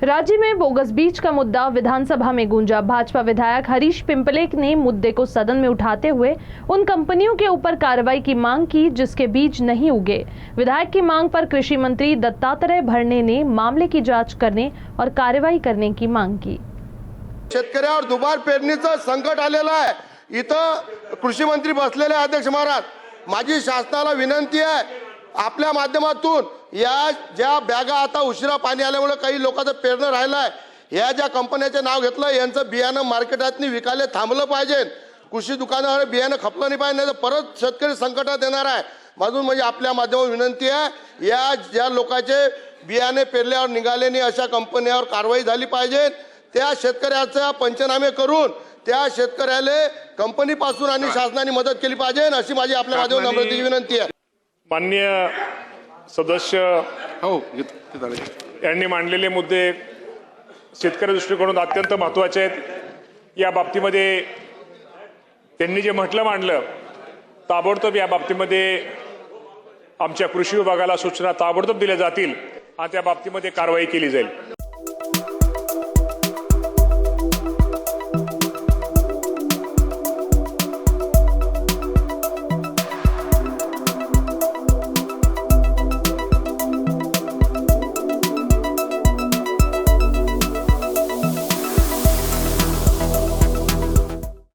राज्य में बोगस बीज का मुद्दा विधानसभा में गूंजा। भाजपा विधायक हरीश पिंपले ने मुद्दे को सदन में उठाते हुए उन कंपनियों के ऊपर कार्रवाई की मांग की जिसके बीज नहीं उगे। विधायक की मांग पर कृषि मंत्री दत्तात्रेय भरणे ने मामले की जांच करने और कार्रवाई करने की मांग की। शेतकऱ्यावर दुबार पेरणीचं संकट आलेलं आहे। इथं कृषी मंत्री बसलेले अध्यक्ष महाराज, माझी शासनाला विनंती आहे, आपल्या माध्यमातून या ज्या बॅगा आता उशिरा पाणी आल्यामुळे काही लोकांचं पेरणं राहिलं आहे, या ज्या कंपन्याचे नाव घेतलं यांचं बियाणं मार्केटात विकायला थांबलं पाहिजे। कृषी दुकानावर बियाणं खपलं नाही पाहिजे, नाही तर परत शेतकरी संकटात येणार आहे। म्हणून म्हणजे आपल्या माध्यमातून विनंती आहे, या ज्या लोकांचे बियाणे पेरल्यावर निघाले नाही अशा कंपन्यांवर कारवाई झाली पाहिजे। त्या शेतकऱ्याचा पंचनामे करून त्या शेतकऱ्याला कंपनीपासून आणि शासनाने मदत केली पाहिजे, अशी माझी आपल्या माध्यमातून नम्र विनंती आहे। माननीय सदस्य यांनी मांडलेले मुद्दे शेतकरी दृष्टिकोनातून अत्यंत महत्त्वाचे आहेत। या बाबतीमध्ये त्यांनी जे मांडलं ताबडतोब या बाबतीमध्ये आमच्या कृषी विभागाला सूचना ताबडतोब दिल्या जातील आणि त्या बाबतीमध्ये कारवाई केली जाईल।